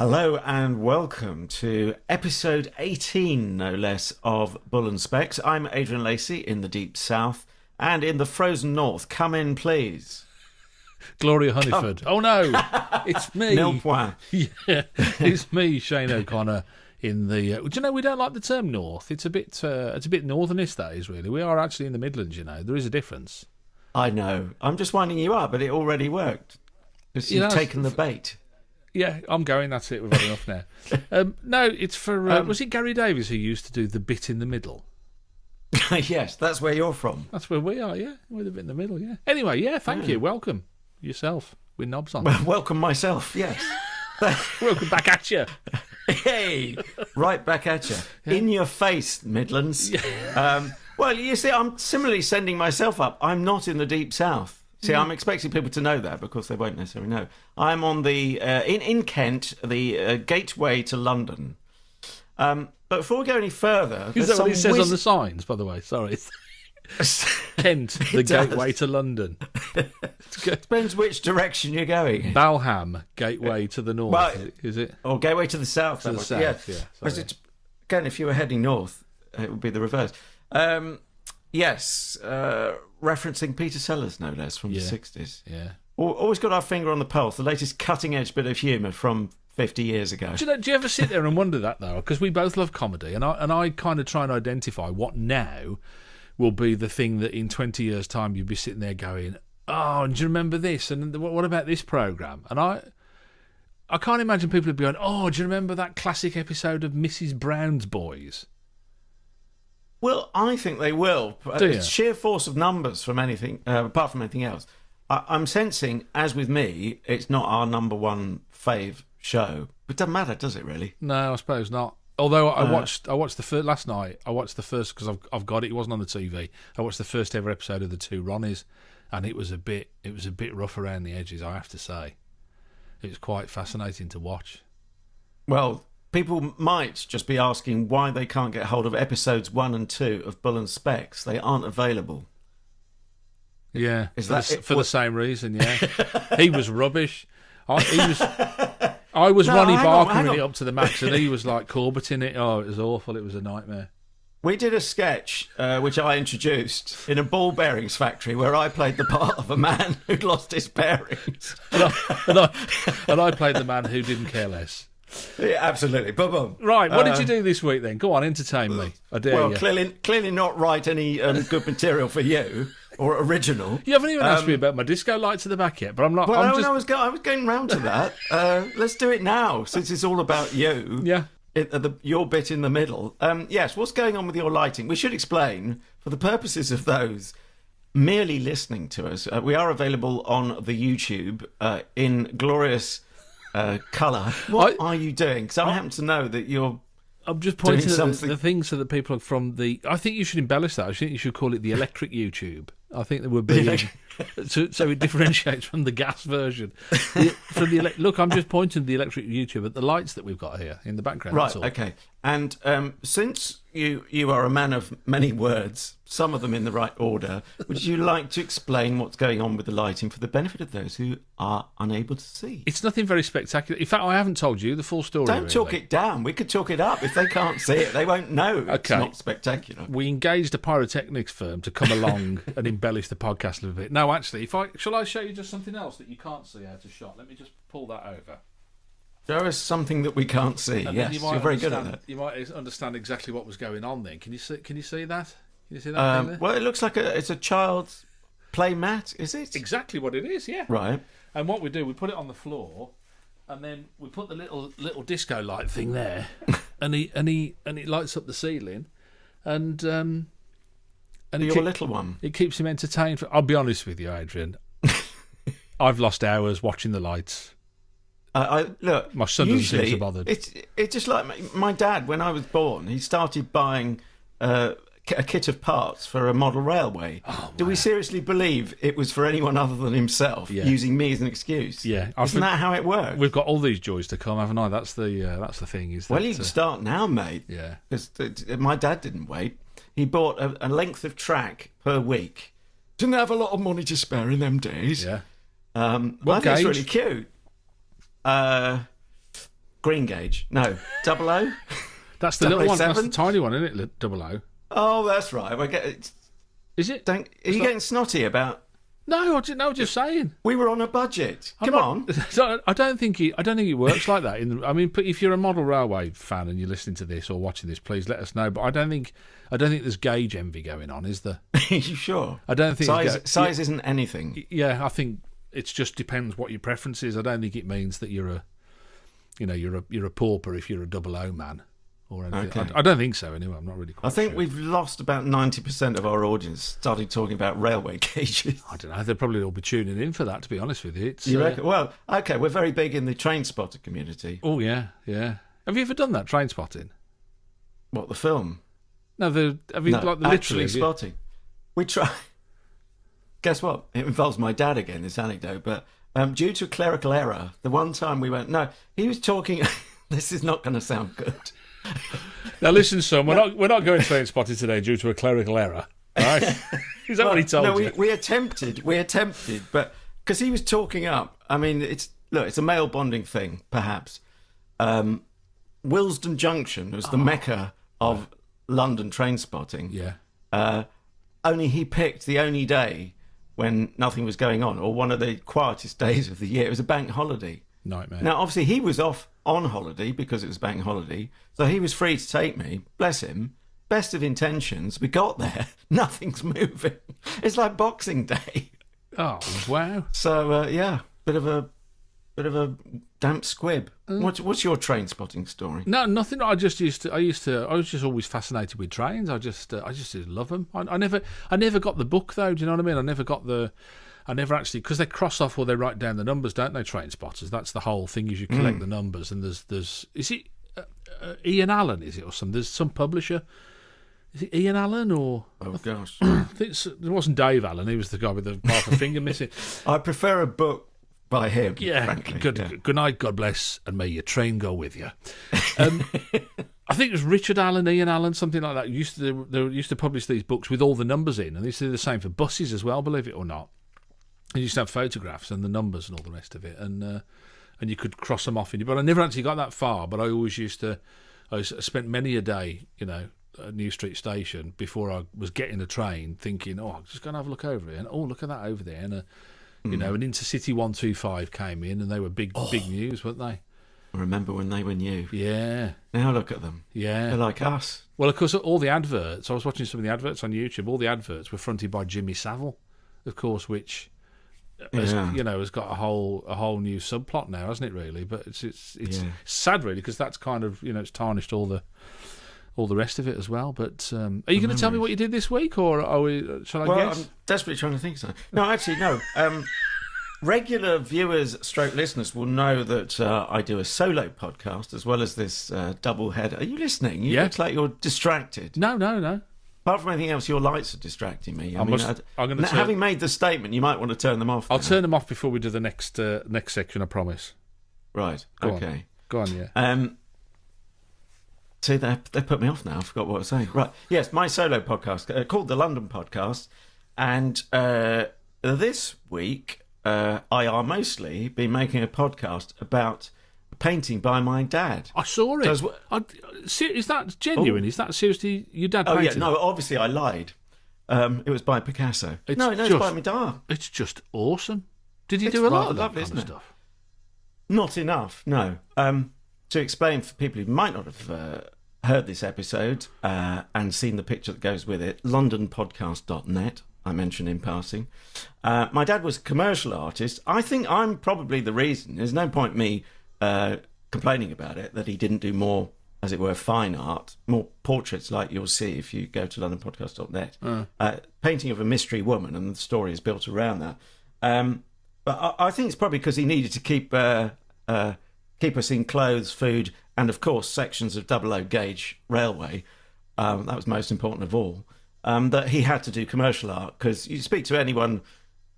Hello and welcome to episode 18, no less, of Bull and Specs. I'm Adrian Lacey in the Deep South, and in the frozen North, come in please. Gloria Hunniford. Oh no, it's me. Nil point. Yeah, it's me, Shane O'Connor. In the, do you know, we don't like the term North. It's a bit northernist, that is, really. We are actually in the Midlands, you know. There is a difference. I know. I'm just winding you up, but it already worked. Because you've taken the bait. Yeah, I'm going. That's it. We've had enough now. No, it's for... was it Gary Davies who used to do the bit in the middle? Yes, that's where you're from. That's where we are, yeah. We're the bit in the middle, yeah. Anyway, yeah, thank you. Welcome. Yourself. With knobs on. Well, welcome myself, yes. Welcome back at you. Hey, right back at you. Yeah. In your face, Midlands. Yeah. Well, you see, I'm similarly sending myself up. I'm not in the Deep South. See, I'm expecting people to know that because they won't necessarily know. I'm on the in Kent, the gateway to London. But before we go any further, is that what it says on the signs? By the way, sorry, Kent, the gateway to London. Depends which direction you're going. Balham, gateway to the north. Well, is it? Or gateway to the south? To the south, yeah. Again, if you were heading north, it would be the reverse. Yes. Referencing Peter Sellers, no less, from the 60s. Yeah. Always got our finger on the pulse, the latest cutting-edge bit of humour from 50 years ago. Do you ever sit there and wonder that, though? Because we both love comedy, and I kind of try and identify what now will be the thing that in 20 years' time you'd be sitting there going, oh, do you remember this? And what about this programme? And I can't imagine people would be going, oh, do you remember that classic episode of Mrs. Brown's Boys? Well, I think they will. It's sheer force of numbers from anything, apart from anything else. I'm sensing, as with me, it's not our number one fave show. But it doesn't matter, does it really? No, I suppose not. Although I watched the first last night. I watched the first because I've got it. It wasn't on the TV. I watched the first ever episode of the Two Ronnies, and it was a bit rough around the edges, I have to say. It was quite fascinating to watch. Well, people might just be asking why they can't get hold of episodes 1 and 2 of Bull and Specs. They aren't available. Yeah, for the same reason, yeah. He was rubbish. I was Ronnie Barker in it up to the max, and he was like Corbett in it. Oh, it was awful. It was a nightmare. We did a sketch, which I introduced, in a ball bearings factory where I played the part of a man who'd lost his bearings. and I played the man who didn't care less. Yeah, absolutely. Boom. Right, what did you do this week then? Go on, entertain me. I dare you. Well, clearly not write any good material for you or original. You haven't even asked me about my disco lights at the back yet, but I'm not. Well, I was going round to that. Let's do it now, since it's all about you. Yeah. Your bit in the middle. Yes, what's going on with your lighting? We should explain, for the purposes of those merely listening to us, we are available on the YouTube in glorious colour. What are you doing? Because I happen to know that you're. I'm just pointing at the things so that people are from the. I think you should embellish that. I think you should call it the electric YouTube. I think there would be so it differentiates from the gas version. Look, I'm just pointing the electric YouTube at the lights that we've got here in the background. Right. Okay. And since you are a man of many words, some of them in the right order, would you like to explain what's going on with the lighting for the benefit of those who are unable to see? It's nothing very spectacular. In fact, I haven't told you the full story. Don't talk it down. We could talk it up. If they can't see it, they won't know. Okay. It's not spectacular. We engaged a pyrotechnics firm to come along and embellish the podcast a little bit. No, actually, shall I show you just something else that you can't see out of shot? Let me just pull that over. Show us something that we can't see. And yes, you're very good at that. You might understand exactly what was going on then. Can you see that? Can you see that thing there? Well, it looks like it's a child's play mat, is it? Exactly what it is, yeah. Right. And what we do, we put it on the floor, and then we put the little disco light thing there, and it lights up the ceiling, and your little one. It keeps him entertained. I'll be honest with you, Adrian. I've lost hours watching the lights. Look, my son doesn't seem so bothered. It's just like my dad. When I was born, he started buying a kit of parts for a model railway. Oh, do we seriously believe it was for anyone other than himself, using me as an excuse? Yeah, isn't that how it works? We've got all these joys to come, haven't I? That's the thing. You can start now, mate. Yeah, because my dad didn't wait. He bought a length of track per week. Didn't have a lot of money to spare in them days. Yeah. I think it's really cute. Green gauge. No, 00? That's the little one. That's the 007? tiny one, isn't it? 00. Oh, that's right. Is it? Are you getting snotty about... No, just saying. We were on a budget. Come on. So I don't think it works like that. But if you're a model railway fan and you're listening to this or watching this, please let us know. But I don't think there's gauge envy going on, is there? Are you sure? I don't think size isn't anything. Yeah, I think it just depends what your preference is. I don't think it means that you're a pauper if you're a 00 man. Or anything. Okay. I don't think so. Anyway, I'm not really. I think sure. we've lost about 90% of our audience. Started talking about railway gauges. I don't know. They'll probably all be tuning in for that. To be honest with you, You reckon? Well, okay. We're very big in the train spotter community. Oh yeah. Have you ever done that train spotting? What, the film? No, have you like the actually literally spotting. We try. Guess what? It involves my dad again. This anecdote, but due to a clerical error, the one time we went, no, he was talking. This is not going to sound good. Now listen, son, we're not going train spotting today due to a clerical error. Right? Is that what he told you? No, we attempted, but because he was talking up. I mean, it's a male bonding thing, perhaps. Willesden Junction was the mecca of London train spotting. Yeah. Only he picked the only day when nothing was going on, or one of the quietest days of the year. It was a bank holiday. Nightmare. Now, obviously, he was off on holiday because it was bank holiday, so he was free to take me. Bless him. Best of intentions. We got there. Nothing's moving. It's like Boxing Day. Oh wow! So bit of a damp squib. What's your train spotting story? No, nothing. I was just always fascinated with trains. I just love them. I never got the book though. Do you know what I mean? I never actually, because they cross off or they write down the numbers, don't they? Train spotters. That's the whole thing. Is you collect the numbers, and there's is it Ian Allen? Is it or some? There's some publisher. Is it Ian Allen or? Oh gosh, it wasn't Dave Allen. He was the guy with the half a finger missing. I prefer a book by him. Yeah. Frankly. Good night. God bless, and may your train go with you. I think it was Richard Allen, Ian Allen, something like that. They used to publish these books with all the numbers in, and they used to do the same for buses as well. Believe it or not. They used to have photographs and the numbers and all the rest of it, and you could cross them off. But I never actually got that far. But I always I spent many a day, at New Street Station before I was getting a train, thinking, I'm just going to have a look over it, and look at that over there, and an Intercity 125 came in, and they were big news, weren't they? I remember when they were new. Yeah. Now look at them. Yeah. They're like us. Well, of course, all the adverts. I was watching some of the adverts on YouTube. All the adverts were fronted by Jimmy Savile, of course, which. Has got a whole new subplot now, hasn't it? Really, but it's sad, really, because that's kind of it's tarnished all the rest of it as well. But are you going to tell me what you did this week, or shall I guess? I'm desperately trying to think so. No, actually, no. Regular viewers, stroke listeners, will know that I do a solo podcast as well as this double header. Are you listening? You look like you're distracted. No. Apart from anything else, your lights are distracting me. Having made the statement, you might want to turn them off. I'll turn them off before we do the next section, I promise. Right, okay. Go on, yeah. See, they put me off now. I forgot what I was saying. Right, yes, my solo podcast called The London Podcast. And this week, I mostly been making a podcast about a painting by my dad. I saw it. Is that genuine? Is that seriously your dad painted? Oh, yeah, no, obviously I lied. It was by Picasso. It's by my dad. It's just awesome. Did you do a lot of that kind of stuff? Not enough, no. To explain for people who might not have heard this episode and seen the picture that goes with it, londonpodcast.net, I mentioned in passing. My dad was a commercial artist. I think I'm probably the reason. There's no point me complaining about it, that he didn't do more, as it were, fine art, more portraits like you'll see if you go to londonpodcast.net. Painting of a mystery woman, and the story is built around that. But I think it's probably because he needed to keep us in clothes, food, and of course sections of 00 gauge railway. That was most important of all. That he had to do commercial art, because you speak to anyone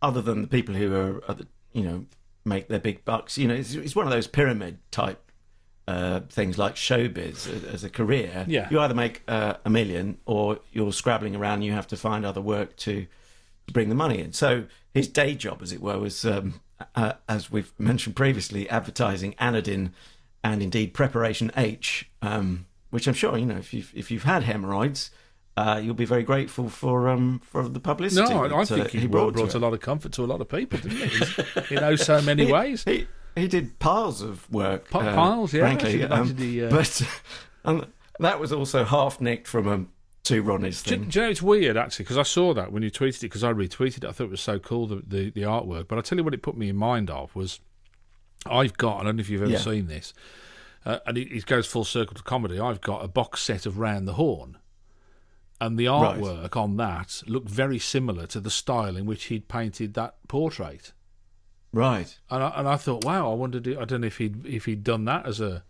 other than the people who are make their big bucks. It's one of those pyramid type things like showbiz as a career. Yeah. You either make a million or you're scrabbling around and you have to find other work to bring the money in. So his day job, as it were, was, as we've mentioned previously, advertising Anodin and indeed Preparation H, which I'm sure, if you've had hemorrhoids, you'll be very grateful for the publicity. No, I think he brought a lot of comfort to a lot of people, didn't he? In so many ways. He did piles of work. Piles, yeah. Frankly, but that was also half nicked from two Ronnies thing. Do you know, it's weird, actually, because I saw that when you tweeted it, because I retweeted it. I thought it was so cool, the artwork. But I'll tell you what it put me in mind of was, I've got, I don't know if you've ever seen this, and it goes full circle to comedy, I've got a box set of Round the Horn. And the artwork on that looked very similar to the style in which he'd painted that portrait. Right. And I thought, wow, I wondered, I don't know if he'd done that as a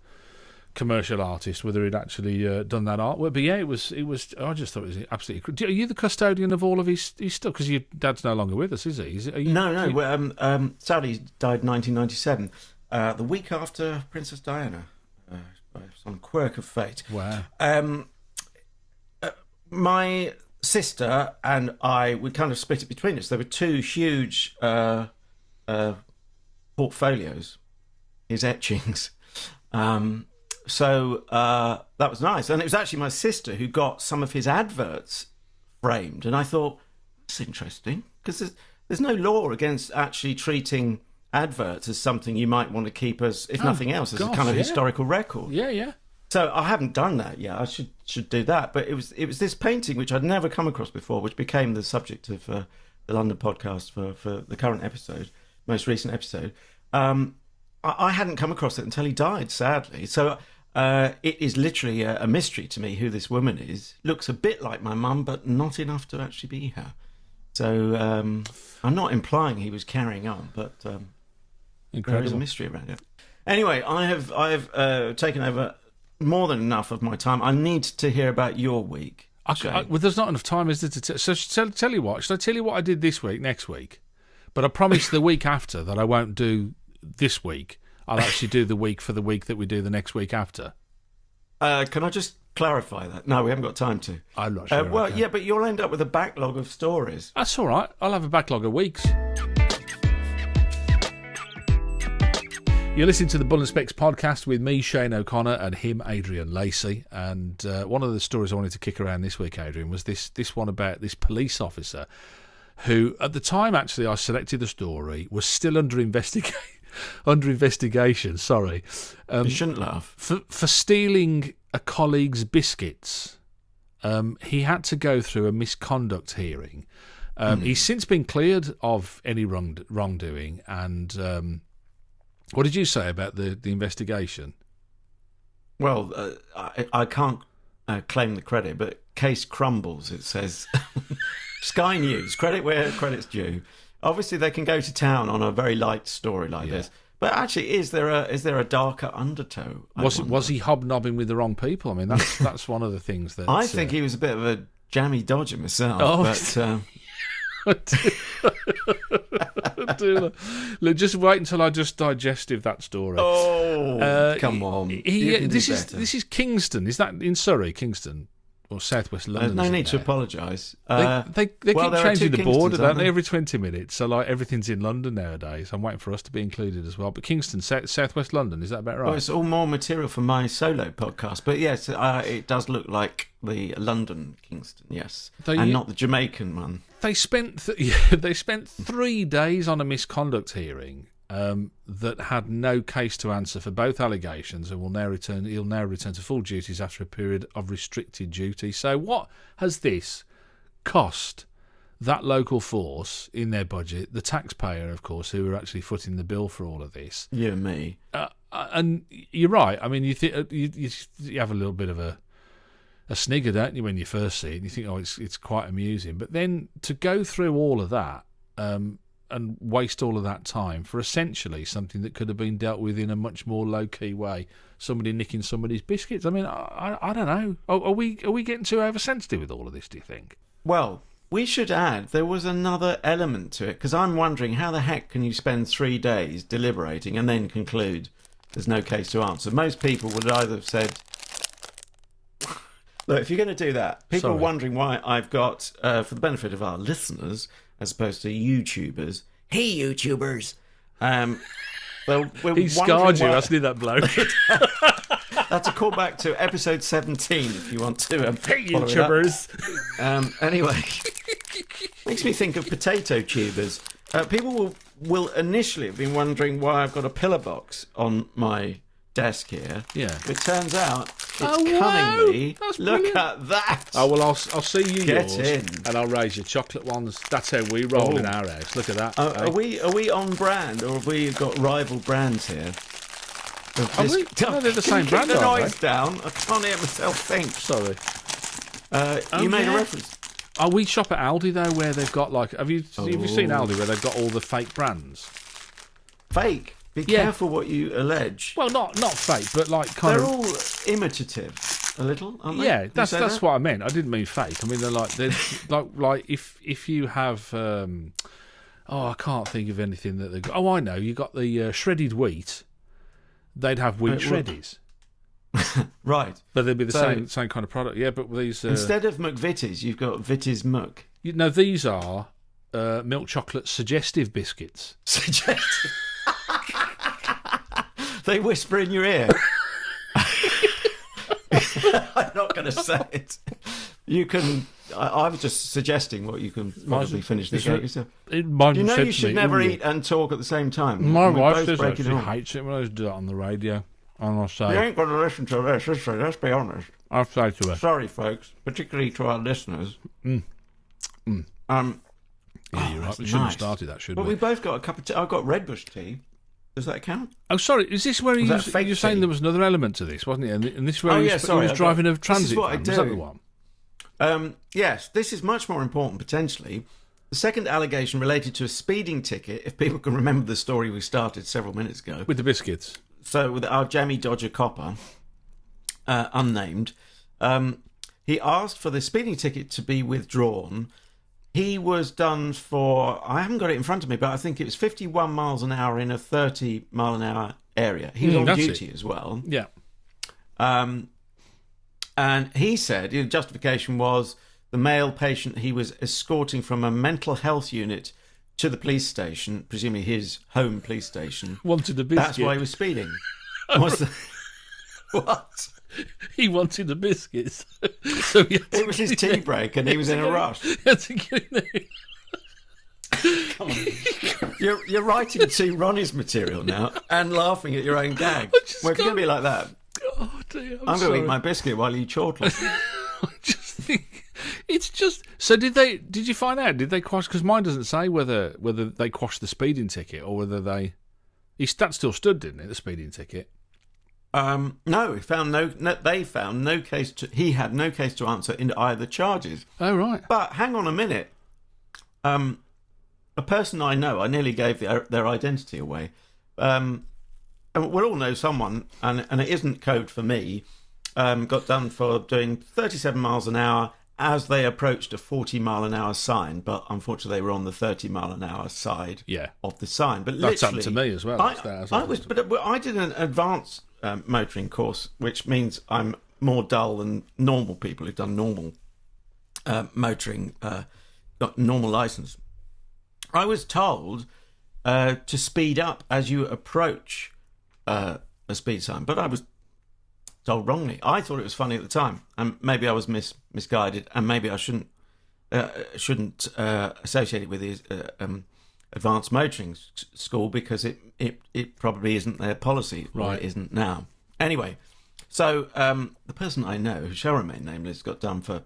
commercial artist, whether he'd actually done that artwork. But yeah, it was. I just thought it was absolutely. Are you the custodian of all of his stuff? Because your dad's no longer with us, is he? No. Sadly, he died in 1997, the week after Princess Diana, by some quirk of fate. Wow. My sister and I, we kind of split it between us. There were two huge portfolios, his etchings. So that was nice. And it was actually my sister who got some of his adverts framed. And I thought, that's interesting, because there's no law against actually treating adverts as something you might want to keep as, if nothing else, as a kind of historical record. Yeah. So I haven't done that yet. I should do that. But it was this painting which I'd never come across before, which became the subject of the London podcast for the current episode, most recent episode. I hadn't come across it until he died, sadly. So it is literally a mystery to me who this woman is. Looks a bit like my mum, but not enough to actually be her. So I'm not implying he was carrying on, but there is a mystery around it. Anyway, I have taken over more than enough of my time. I need to hear about your week. Well, there's not enough time, is there? So tell you what. Should I tell you what I did this week, next week? But I promise the week after that I won't do this week. I'll actually do the week for the week that we do the next week after. Can I just clarify that? No, we haven't got time to. I'm not sure. Well, yeah, but you'll end up with a backlog of stories. That's all right. I'll have a backlog of weeks. You're listening to the Bull and Specs podcast with me, Shane O'Connor, and him, Adrian Lacey. And one of the stories I wanted to kick around this week, Adrian, was this one about this police officer who, at the time, actually, I selected the story, was still under investigation. Sorry, you shouldn't laugh. For stealing a colleague's biscuits. He had to go through a misconduct hearing. He's since been cleared of any wrongdoing, and what did you say about the investigation? Well, I can't claim the credit, but case crumbles, it says. Sky News, credit where credit's due. Obviously, they can go to town on a very light story like this. But actually, is there a darker undertow? Was he hobnobbing with the wrong people? I mean, that's one of the things that... I think he was a bit of a jammy dodger myself. Look, just wait until I just digest that story. Come on. This is Kingston. Is that in Surrey, Kingston? Or Southwest London? No need to apologise. They keep changing the border, don't they, every 20 minutes? So like everything's in London nowadays. I'm waiting for us to be included as well. But Kingston, Southwest London, is that about right? Well, it's all more material for my solo podcast. But yes, it does look like the London Kingston, yes, and not the Jamaican one. They spent 3 days on a misconduct hearing that had no case to answer for both allegations, and he'll now return to full duties after a period of restricted duty. So what has this cost that local force in their budget, the taxpayer, of course, who are actually footing the bill for all of this? You and me. And you're right. I mean, you have a little bit of a snigger, don't you, when you first see it? You think, it's quite amusing. But then to go through all of that and waste all of that time for essentially something that could have been dealt with in a much more low-key way, somebody nicking somebody's biscuits. I mean, I don't know. Are we getting too oversensitive with all of this, do you think? Well, we should add there was another element to it, because I'm wondering how the heck can you spend 3 days deliberating and then conclude there's no case to answer? Most people would either have said... Look, if you're going to do that, people are wondering why I've got, for the benefit of our listeners, as opposed to YouTubers, hey YouTubers, Well, He scarred you, hasn't he, that bloke? That's a callback to episode 17, if you want to. Hey, you follow it up. Anyway, makes me think of potato tubers. People will initially have been wondering why I've got a pillar box on my desk here. Yeah. It turns out it's wow. cunningly. That's Look brilliant. at that. Oh, well, I'll see you Get yours, in. and I'll raise your chocolate ones. That's how we roll in our house. Look at that. Are we on brand, or have we got rival brands here? Are we? No, they're the same brand, Keep the aren't noise down. I can't hear myself think. Sorry. You made a reference. Oh, we shop at Aldi though, where they've got like. Have you seen Aldi where they've got all the fake brands? Fake. Be careful what you allege. Well, not fake, but like kind They're of. all imitative, a little, aren't they? Yeah, that's what I meant. I didn't mean fake. I mean they're like if you have. I can't think of anything that they got. Oh, I know. You got the shredded wheat. They'd have wheat shreddies. Right. But they'd be the same kind of product. Yeah, but these... instead of McVitie's, you've got Vitie's Muck. These are milk chocolate suggestive biscuits. Suggestive? They whisper in your ear. I'm not going to say it. You can... I was just suggesting what you can probably finish the cake yourself. You should never eat and talk at the same time. My wife says she hates it when I do it on the radio. And I'll say... You ain't going to listen to this, let's be honest. I'll say to her... Sorry, folks, particularly to our listeners. Yeah, you're right. We shouldn't have started that, should we? Well, we both got a cup of tea. I've got Redbush tea. Does that count? Oh, sorry. Is this where you're saying there was another element to this, wasn't it? And this is where he was driving a transit van. Was that the one? Yes, this is much more important, potentially. The second allegation related to a speeding ticket, if people can remember the story we started several minutes ago. With the biscuits. So, with our Jammy Dodger copper, unnamed, he asked for the speeding ticket to be withdrawn. He was done for, I haven't got it in front of me, but I think it was 51 miles an hour in a 30 mile an hour area. He was on duty as well. Yeah. And he said his justification was the male patient he was escorting from a mental health unit to the police station, presumably his home police station. Wanted a biscuit. That's why he was speeding. What? He wanted the biscuits. So it was his tea break and he was in a rush. Come on. You're writing to Ronnie's material now and laughing at your own gag. Well, if you're going to be like that, oh dear, I'm going to eat my biscuit while you chortle. I just think it's just. So did you find out? Did they quash? Because mine doesn't say whether they quashed the speeding ticket or whether they. That still stood, didn't it? The speeding ticket. No, he found they found no case. He had no case to answer in either charges. Oh right. But hang on a minute. A person I know, I nearly gave their identity away. And we'll all know someone, and it isn't code for me. Got done for doing 37 miles an hour as they approached a 40 mile an hour sign, but unfortunately they were on the 30 mile an hour side of the sign. But that's happened to me as well. I did an advanced motoring course, which means I'm more dull than normal people who've done normal motoring, got normal license. I was told to speed up as you approach a speed sign, but I was told wrongly. I thought it was funny at the time, and maybe I was misguided, and maybe I shouldn't associate it with his advanced motoring school because it probably isn't their policy, right? It isn't now. Anyway, so the person I know, who shall remain nameless, got done for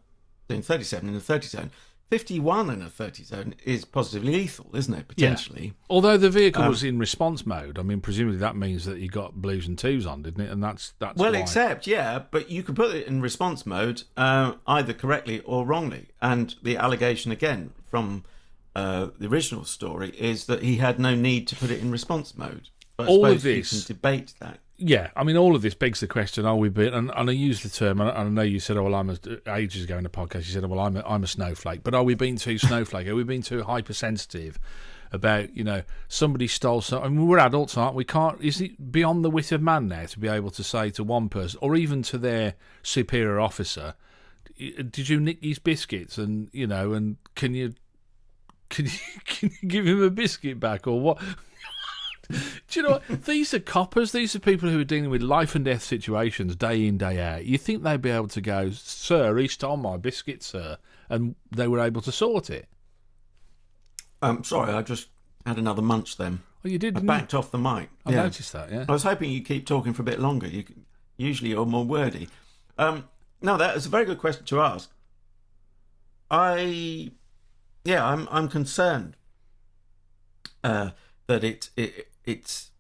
doing 37 in a 30 zone. 51 in a 30 zone is positively lethal, isn't it? Potentially. Yeah. Although the vehicle was in response mode, I mean, presumably that means that you got blues and twos on, didn't it? And that's well, why. Except, but you could put it in response mode either correctly or wrongly. And the allegation, again, from the original story is that he had no need to put it in response mode. But I suppose you can debate that. Yeah, I mean, all of this begs the question: are we being? And I use the term. And I know you said, "Oh, well, I'm ages ago in the podcast." You said, "Oh, well, I'm a snowflake." But are we being too snowflake? Are we being too hypersensitive about somebody stole something? I mean, we're adults, aren't we? Can't is it beyond the wit of man now to be able to say to one person or even to their superior officer, "Did you nick his biscuits?" And and can you give him a biscuit back or what? Do you know what? These are coppers. These are people who are dealing with life and death situations day in, day out. You think they'd be able to go, "Sir, he stole my biscuits, sir," and they were able to sort it. Sorry, I just had another munch then. Well, you did, I didn't backed you? off the mic. I noticed that, yeah. I was hoping you'd keep talking for a bit longer. Usually you're more wordy. No, that is a very good question to ask. I'm concerned that it's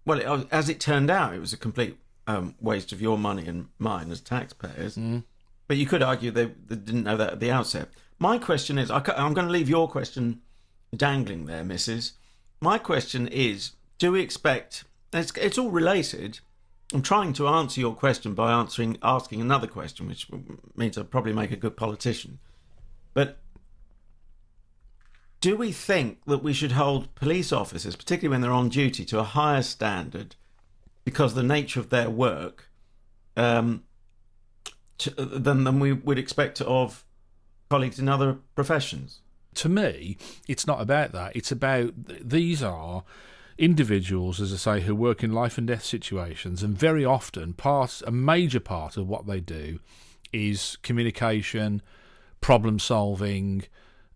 as it turned out, it was a complete waste of your money and mine as taxpayers. Mm. But you could argue they didn't know that at the outset. My question is, I'm going to leave your question dangling there, Mrs. My question is, do we expect... It's all related. I'm trying to answer your question by asking another question, which means I'll probably make a good politician. But do we think that we should hold police officers, particularly when they're on duty, to a higher standard because of the nature of their work than we would expect of colleagues in other professions? To me, it's not about that. It's about these are individuals, as I say, who work in life and death situations, and very often a major part of what they do is communication, problem solving,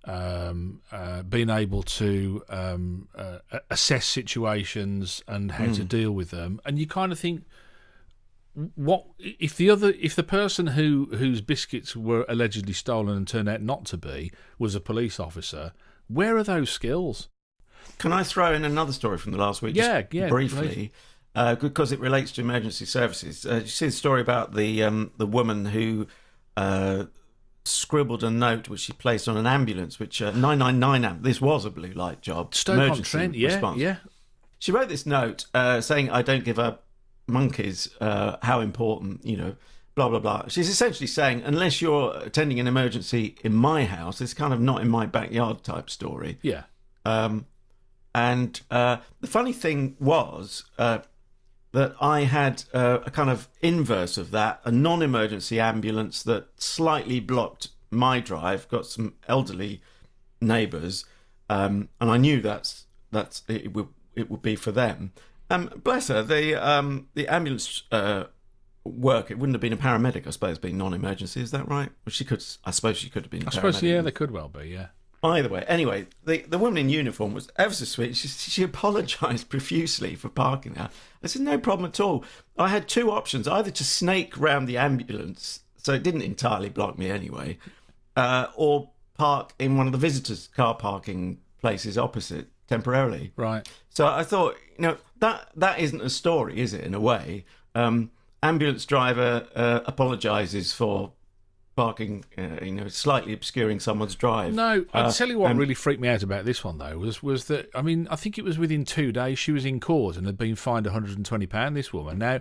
being able to assess situations and how to deal with them. And you kind of think, what if the person whose biscuits were allegedly stolen and turned out not to be was a police officer? Where are those skills? Can I throw in another story from the last week? Yeah, briefly, because it relates to emergency services. You see the story about the woman who scribbled a note which she placed on an ambulance, which 999 this was a blue light job, Stoke-on-Trent, response. Yeah. She wrote this note saying, "I don't give up monkeys, how important, blah blah blah." She's essentially saying, unless you're attending an emergency in my house, it's kind of not in my backyard type story. Yeah. And the funny thing was that I had a kind of inverse of that, a non-emergency ambulance that slightly blocked my drive, got some elderly neighbours, and I knew it would be for them. Bless her, the ambulance work, it wouldn't have been a paramedic, I suppose, being non-emergency, is that right? Well, I suppose she could have been a paramedic. I suppose, yeah, they could well be, yeah. Either way, anyway, the woman in uniform was ever so sweet. She apologised profusely for parking there. I said, no problem at all. I had two options, either to snake round the ambulance, so it didn't entirely block me anyway, or park in one of the visitors' car parking places opposite temporarily. Right. So I thought, that isn't a story, is it, in a way? Ambulance driver apologises for parking, slightly obscuring someone's drive. No, I'll tell you what really freaked me out about this one, though, was that, I think it was within 2 days she was in court and had been fined £120, this woman. Now,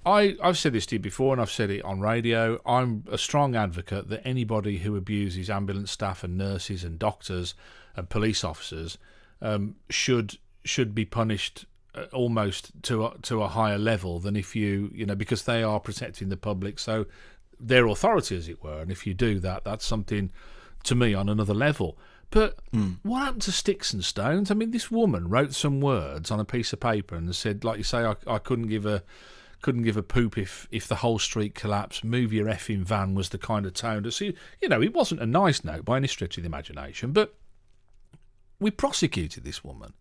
I've said this to you before, and I've said it on radio. I'm a strong advocate that anybody who abuses ambulance staff and nurses and doctors and police officers should be punished almost to a higher level than if because they are protecting the public, so their authority, as it were, and if you do that, that's something, to me, on another level. But what happened to sticks and stones? I mean, this woman wrote some words on a piece of paper and said, like you say, I couldn't give a poop if the whole street collapsed. Move your effing van was the kind of tone to see. It wasn't a nice note by any stretch of the imagination, but we prosecuted this woman.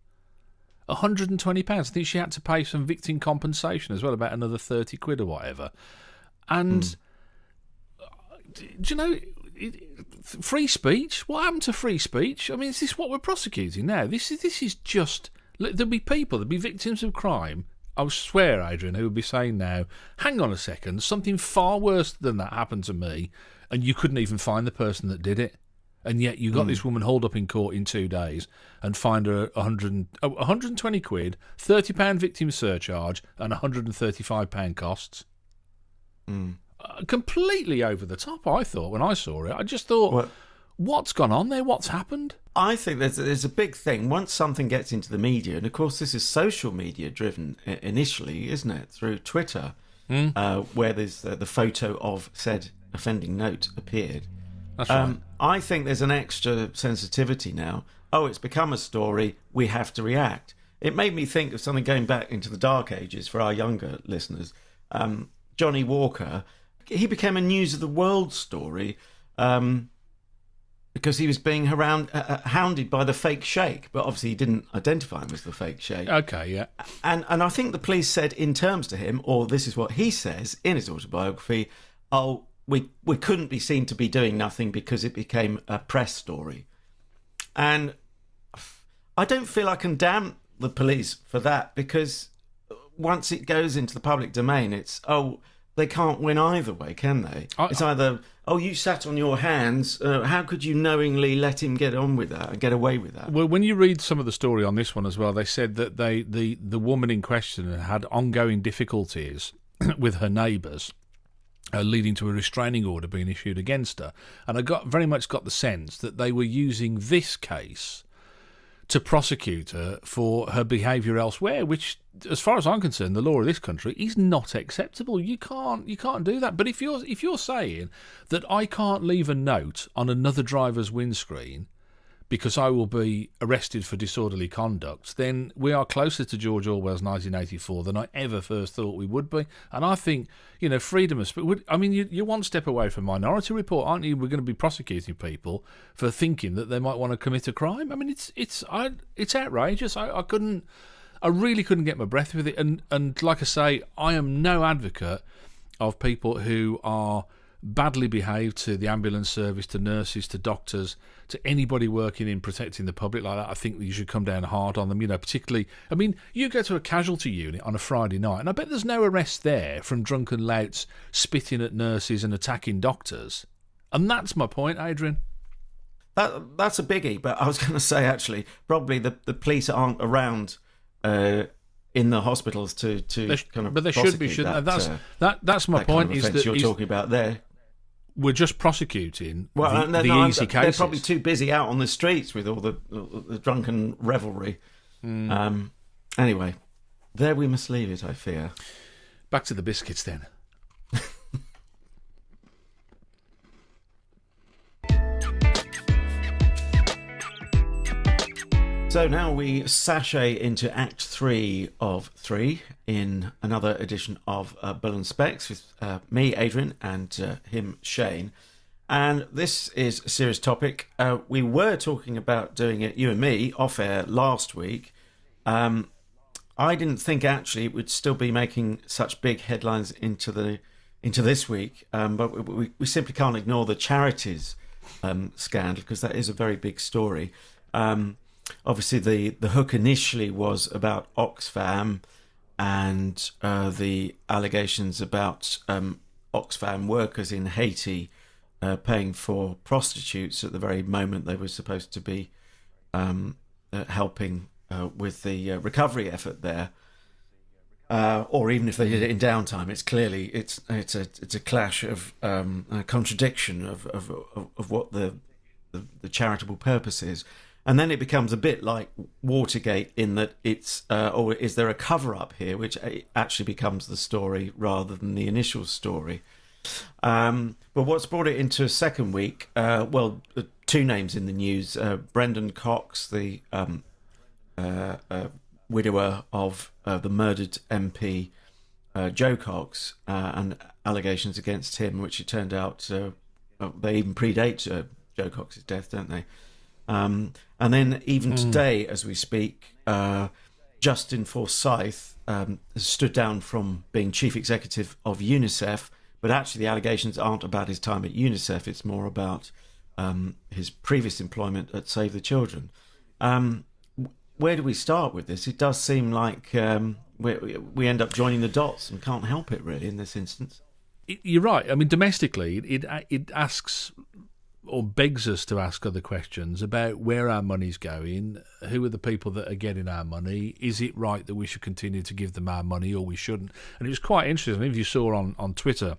£120. I think she had to pay some victim compensation as well, about another 30 quid or whatever. And do you know, free speech? What happened to free speech? I mean, is this what we're prosecuting now? This is just... There'll be people, there'll be victims of crime, I swear, Adrian, who will be saying now, hang on a second, something far worse than that happened to me, and you couldn't even find the person that did it. And yet you got this woman hauled up in court in 2 days and fined her 120 quid, £30 victim surcharge, and £135 costs. Completely over the top, I thought, when I saw it. I just thought, what's gone on there? What's happened? I think there's a big thing. Once something gets into the media, and of course this is social media driven initially, isn't it? Through Twitter, where there's the photo of said offending note appeared. That's right. I think there's an extra sensitivity now. Oh, it's become a story. We have to react. it made me think of something going back into the dark ages for our younger listeners. Johnny Walker, he became a news of the world story because he was being hounded by the fake sheikh, but obviously he didn't identify him as the fake sheikh. Okay, yeah. And I think the police said in terms to him, or this is what he says in his autobiography, we couldn't be seen to be doing nothing because it became a press story. And I don't feel I can damn the police for that, because once it goes into the public domain, it's, they can't win either way, can they? It's either, you sat on your hands, how could you knowingly let him get on with that, get away with that? Well, when you read some of the story on this one as well, they said that the woman in question had ongoing difficulties with her neighbours, leading to a restraining order being issued against her. And I very much got the sense that they were using this case to prosecute her for her behaviour elsewhere, which, as far as I'm concerned, the law of this country is not acceptable. You can't do that. But if you're saying that I can't leave a note on another driver's windscreen because I will be arrested for disorderly conduct, then we are closer to George Orwell's 1984 than I ever first thought we would be. And I think, freedom of speech. I mean, you're one step away from Minority Report, aren't you? We're going to be prosecuting people for thinking that they might want to commit a crime. I mean, it's outrageous. I really couldn't get my breath with it. And like I say, I am no advocate of people who are badly behaved to the ambulance service, to nurses, to doctors, to anybody working in protecting the public like that. I think that you should come down hard on them, particularly, I mean, you go to a casualty unit on a Friday night and I bet there's no arrest there from drunken louts spitting at nurses and attacking doctors. And that's my point, Adrian. That's a biggie, but I was going to say, actually, probably the police aren't around in the hospitals to kind of, but they should be, shouldn't they? That's my point. Kind of is that you're talking about there. We're just prosecuting the easy cases. They're probably too busy out on the streets with all the drunken revelry. Anyway, there we must leave it, I fear. Back to the biscuits then. So now we sashay into Act 3 of 3 in another edition of Bull and Specs with me, Adrian, and him, Shane. And this is a serious topic. We were talking about doing it, you and me, off-air last week. I didn't think actually it would still be making such big headlines into this week, but we simply can't ignore the charities scandal, because that is a very big story. Obviously, the hook initially was about Oxfam and the allegations about Oxfam workers in Haiti paying for prostitutes at the very moment they were supposed to be helping with the recovery effort there. Or even if they did it in downtime, it's a clash of a contradiction of what the charitable purpose is. And then it becomes a bit like Watergate in that it's, or is there a cover-up here, which actually becomes the story rather than the initial story. But what's brought it into a second week, two names in the news. Brendan Cox, the widower of the murdered MP Joe Cox, and allegations against him, which it turned out they even predate Joe Cox's death, don't they? And then even today, as we speak, Justin Forsyth has stood down from being chief executive of UNICEF, but actually the allegations aren't about his time at UNICEF, it's more about his previous employment at Save the Children. Where do we start with this? It does seem like we end up joining the dots and can't help it, really, in this instance. You're right. I mean, domestically, it asks or begs us to ask other questions about where our money's going, who are the people that are getting our money, is it right that we should continue to give them our money or we shouldn't? And it was quite interesting. If you saw on Twitter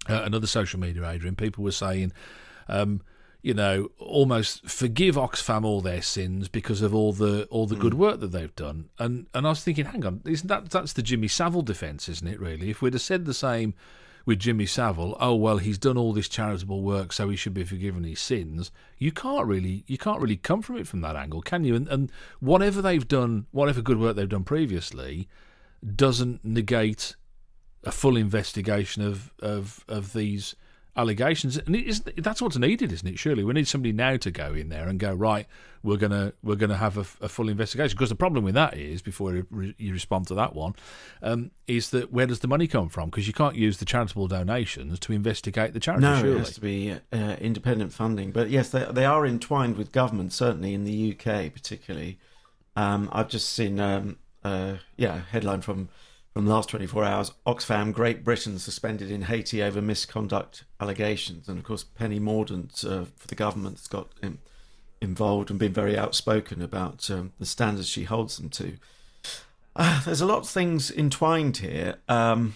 and other social media, Adrian, people were saying, almost forgive Oxfam all their sins because of all the good work that they've done. And I was thinking, hang on, that's the Jimmy Savile defence, isn't it, really? If we'd have said the same with Jimmy Savile, oh well, he's done all this charitable work, so he should be forgiven his sins. You can't really come from it from that angle, can you? And whatever they've done, whatever good work they've done previously, doesn't negate a full investigation of these allegations. And that's what's needed, isn't it? Surely we need somebody now to go in there and go, right, we're gonna have a full investigation. Because the problem with that is, before you respond to that one, is that where does the money come from? Because you can't use the charitable donations to investigate the charity. No, surely. it has to be independent funding. But yes, they are entwined with government, certainly in the UK particularly. I've just seen a headline from the last 24 hours, Oxfam, Great Britain suspended in Haiti over misconduct allegations. And, of course, Penny Mordaunt for the government has got involved and been very outspoken about the standards she holds them to. There's a lot of things entwined here. I'm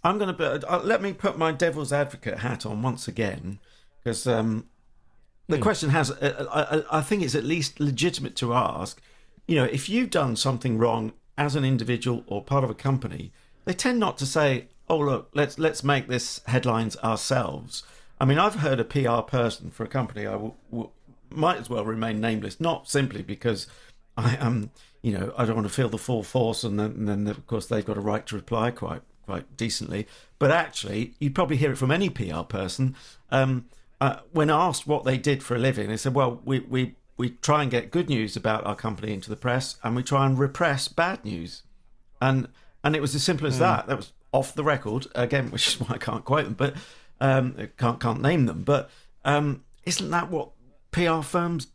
going to let me put my devil's advocate hat on once again, because the question has, I think it's at least legitimate to ask, if you've done something wrong as an individual or part of a company, they tend not to say, oh, look, let's make this headlines ourselves. I mean, I've heard a PR person for a company, I might as well remain nameless, not simply because I am, I don't want to feel the full force, and then of course they've got a right to reply quite decently, but actually you'd probably hear it from any PR person. When asked what they did for a living, they said, well, we try and get good news about our company into the press, and we try and repress bad news. And it was as simple as that. That was off the record, again, which is why I can't quote them, but can't name them. But isn't that what PR firms,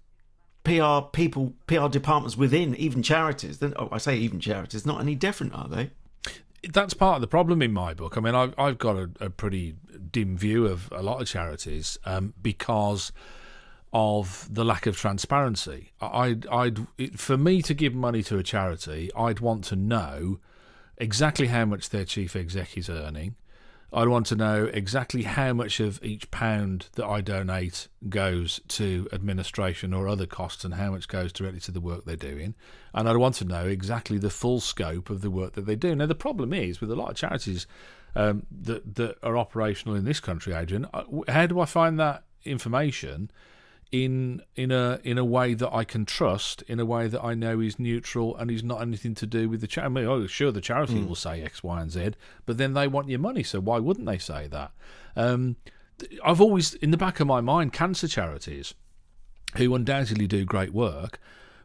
PR people, PR departments within even charities, I say even charities, not any different, are they? That's part of the problem in my book. I mean, I've got a pretty dim view of a lot of charities because of the lack of transparency. For me to give money to a charity, I'd want to know exactly how much their chief exec is earning. I'd want to know exactly how much of each pound that I donate goes to administration or other costs, and how much goes directly to the work they're doing. And I'd want to know exactly the full scope of the work that they do. Now, the problem is, with a lot of charities that are operational in this country, Adrian, how do I find that information in a way that I can trust, in a way that I know is neutral and is not anything to do with the charity? I mean, sure, the charity will say X, Y, and Z, but then they want your money, so why wouldn't they say that? I've always, in the back of my mind, cancer charities, who undoubtedly do great work,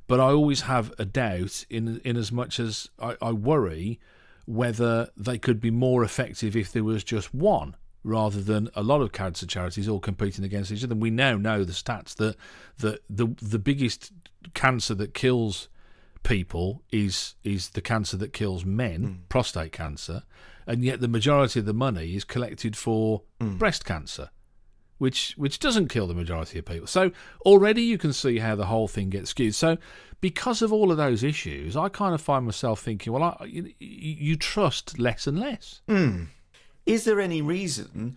but I always have a doubt in as much as I worry whether they could be more effective if there was just one, rather than a lot of cancer charities all competing against each other. And we now know the stats that the biggest cancer that kills people is the cancer that kills men, prostate cancer, and yet the majority of the money is collected for breast cancer, which doesn't kill the majority of people. So already you can see how the whole thing gets skewed. So because of all of those issues, I kind of find myself thinking, well, you trust less and less. Is there any reason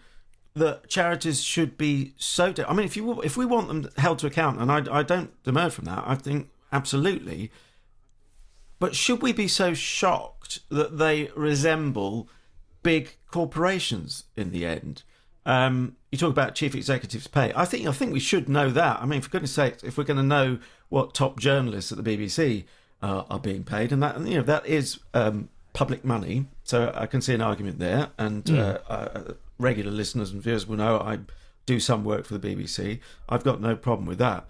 that charities should be so... I mean, if we want them held to account, and I don't demur from that, I think absolutely, but should we be so shocked that they resemble big corporations in the end? You talk about chief executives' pay. I think we should know that. I mean, for goodness sake, if we're going to know what top journalists at the BBC are being paid, and that is public money, so I can see an argument there. And regular listeners and viewers will know I do some work for the BBC. I've got no problem with that.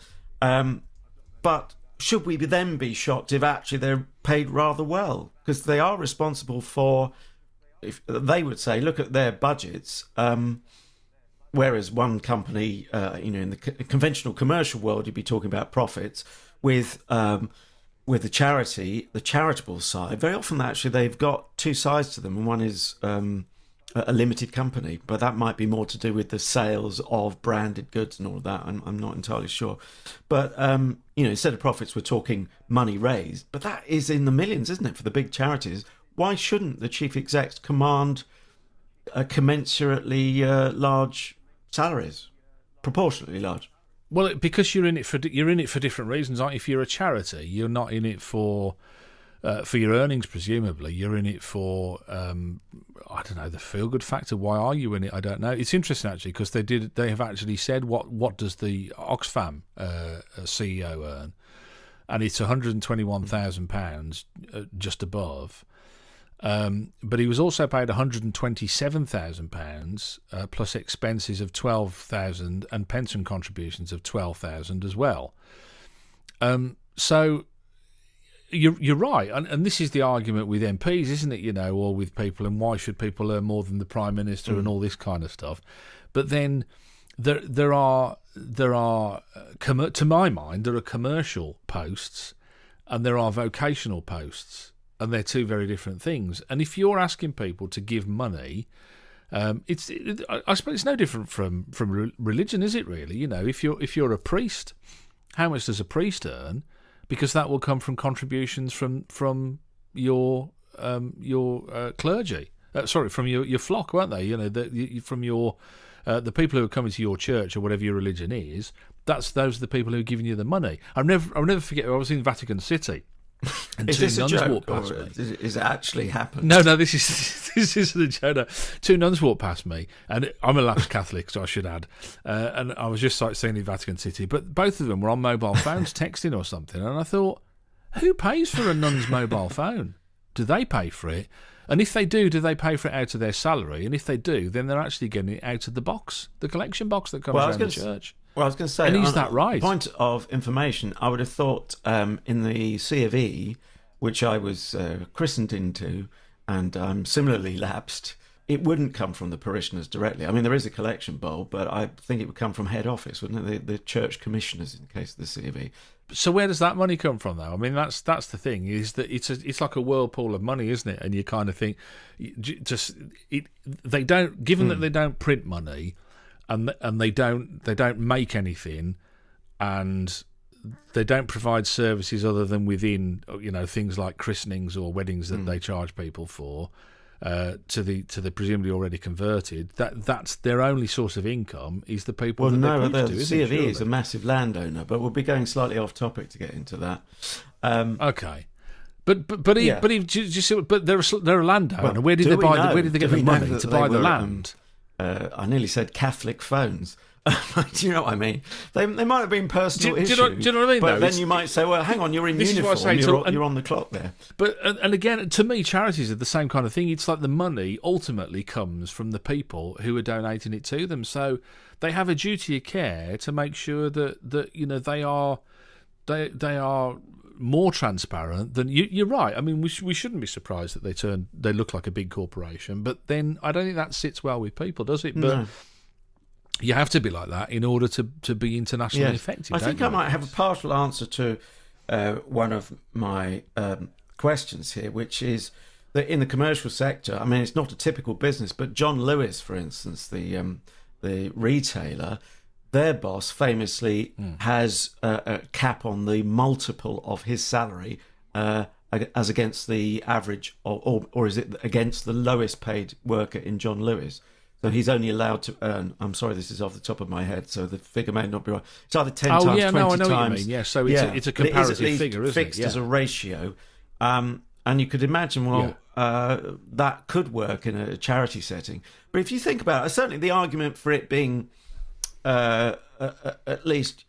But should we then be shocked if actually they're paid rather well? Because they are responsible for, if they would say, look at their budgets. Whereas one company, in the conventional commercial world, you'd be talking about profits. With the charity, the charitable side, very often actually they've got two sides to them, and one is a limited company, but that might be more to do with the sales of branded goods and all of that. I'm not entirely sure, but instead of profits, we're talking money raised. But that is in the millions, isn't it, for the big charities? Why shouldn't the chief execs command a commensurately large salaries, proportionately large? Well, because you're in it for different reasons, aren't you? If you're a charity, you're not in it for for your earnings, presumably. You're in it for, I don't know, the feel-good factor. Why are you in it? I don't know. It's interesting, actually, because they have actually said what does the Oxfam CEO earn? And it's £121,000, just above. But he was also paid £127,000 plus expenses of £12,000 and pension contributions of £12,000 as well. So you're right, and this is the argument with MPs, isn't it? Or with people, and why should people earn more than the Prime Minister and all this kind of stuff? But then there are to my mind, there are commercial posts and there are vocational posts. And they're two very different things. And if you're asking people to give money, I suppose it's no different from religion, is it? Really, if you're a priest, how much does a priest earn? Because that will come from contributions from your clergy. From your flock, won't they? From your the people who are coming to your church or whatever your religion is. Those are the people who are giving you the money. I'll never forget. I was in Vatican City. And is this a joke, past or me. is it actually happened? No, this isn't a joke. No. Two nuns walked past me, and I'm a lapsed Catholic, so I should add. And I was just sightseeing in Vatican City, but both of them were on mobile phones texting or something. And I thought, who pays for a nun's mobile phone? Do they pay for it? And if they do they pay for it out of their salary? And if they do, then they're actually getting it out of the box, the collection box that comes around the church. Well, I was going to say, and is that right? Point of information, I would have thought in the C of E, which I was christened into, and I'm similarly lapsed, it wouldn't come from the parishioners directly. I mean, there is a collection bowl, but I think it would come from head office, wouldn't it? The church commissioners, in the case of the C of E. So where does that money come from, though? I mean, that's the thing, is that it's like a whirlpool of money, isn't it? And you kind of think, they don't, given that they don't print money, and they don't make anything, and they don't provide services other than within things like christenings or weddings that they charge people for to the presumably already converted. That's their only source of income, is the people. Well, that no, to, the C of E is a massive landowner, but we'll be going slightly off topic to get into that. Okay. But they're a landowner. Well, where did they get the money to buy the land? I nearly said Catholic phones. Do you know what I mean? They might have been personal issues. Do you know what I mean? But then you might say, well, hang on, you're in uniform. You're on the clock there. But and again, to me, charities are the same kind of thing. It's like the money ultimately comes from the people who are donating it to them. So they have a duty of care to make sure that they are more transparent than you're right. I mean, we shouldn't be surprised that they look like a big corporation, but then I don't think that sits well with people, does it? But no. You have to be like that in order to be internationally effective. I think I might have a partial answer to one of my questions here, which is that in the commercial sector, I mean, it's not a typical business, but John Lewis, for instance, the retailer, their boss famously has a cap on the multiple of his salary as against the average, or is it against the lowest paid worker in John Lewis? So he's only allowed to earn, I'm sorry, this is off the top of my head, so the figure may not be right. It's either 10 times, 20 times. I know what you mean. Yeah, so it's a comparative figure, isn't it? Fixed as a ratio. And you could imagine, that could work in a charity setting. But if you think about it, certainly the argument for it being at least,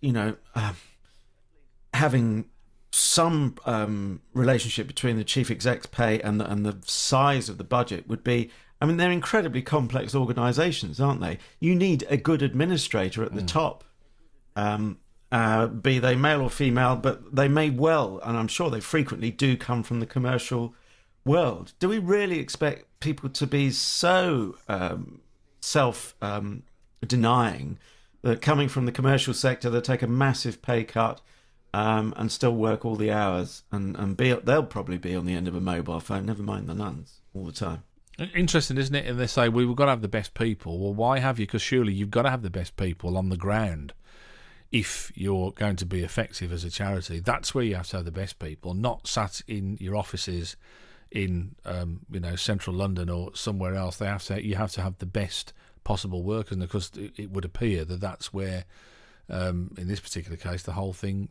having some relationship between the chief exec's pay and the size of the budget would be, I mean, they're incredibly complex organisations, aren't they? You need a good administrator at the top, be they male or female, but they may well, and I'm sure they frequently do, come from the commercial world. Do we really expect people to be so self-denying that coming from the commercial sector, they'll take a massive pay cut and still work all the hours and they'll probably be on the end of a mobile phone, never mind the nuns, all the time. Interesting, isn't it? And they say, we've got to have the best people. Well, why have you? Because surely you've got to have the best people on the ground if you're going to be effective as a charity. That's where you have to have the best people, not sat in your offices in central London or somewhere else. You have to have the best possible workers, and of course it would appear that that's where In this particular case, the whole thing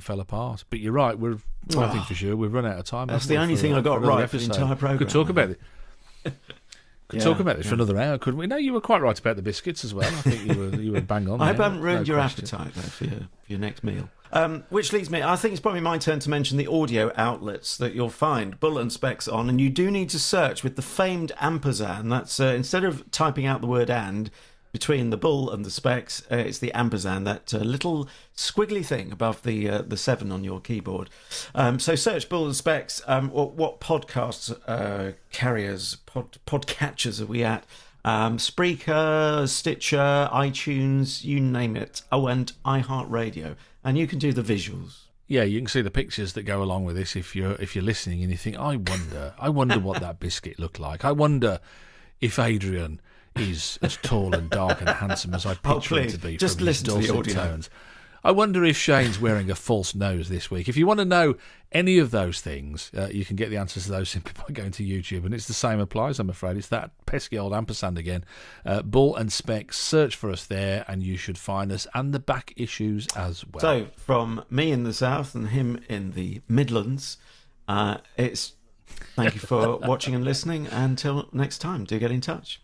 fell apart. But you're right. One thing for sure, we've run out of time. That's the only thing I got right for the entire programme. Could talk about it. Talk about this for another hour, couldn't we? No, you were quite right about the biscuits as well. I think you were bang on. I hope I haven't ruined your appetite though for your next meal. Which leads me, I think it's probably my turn to mention the audio outlets that you'll find Bull and Specs on, and you do need to search with the famed ampersand. That's instead of typing out the word "and" between the Bull and the Specs, it's the ampersand, that little squiggly thing above the 7 on your keyboard. So search Bull and Specs. What podcasts carriers, podcatchers are we at? Spreaker, Stitcher, iTunes, you name it. Oh, and iHeartRadio. And you can do the visuals. Yeah, you can see the pictures that go along with this if you're listening and you think, I wonder what that biscuit looked like. I wonder if Adrian is as tall and dark and handsome as I picture him to be. Just from his listen to the dulcet audio. tones. I wonder if Shane's wearing a false nose this week. If you want to know any of those things, you can get the answers to those simply by going to YouTube. And it's the same applies, I'm afraid. It's that pesky old ampersand again. Bull and Specs, search for us there and you should find us, and the back issues as well. So, from me in the south and him in the Midlands, it's thank you for watching and listening. Until next time, do get in touch.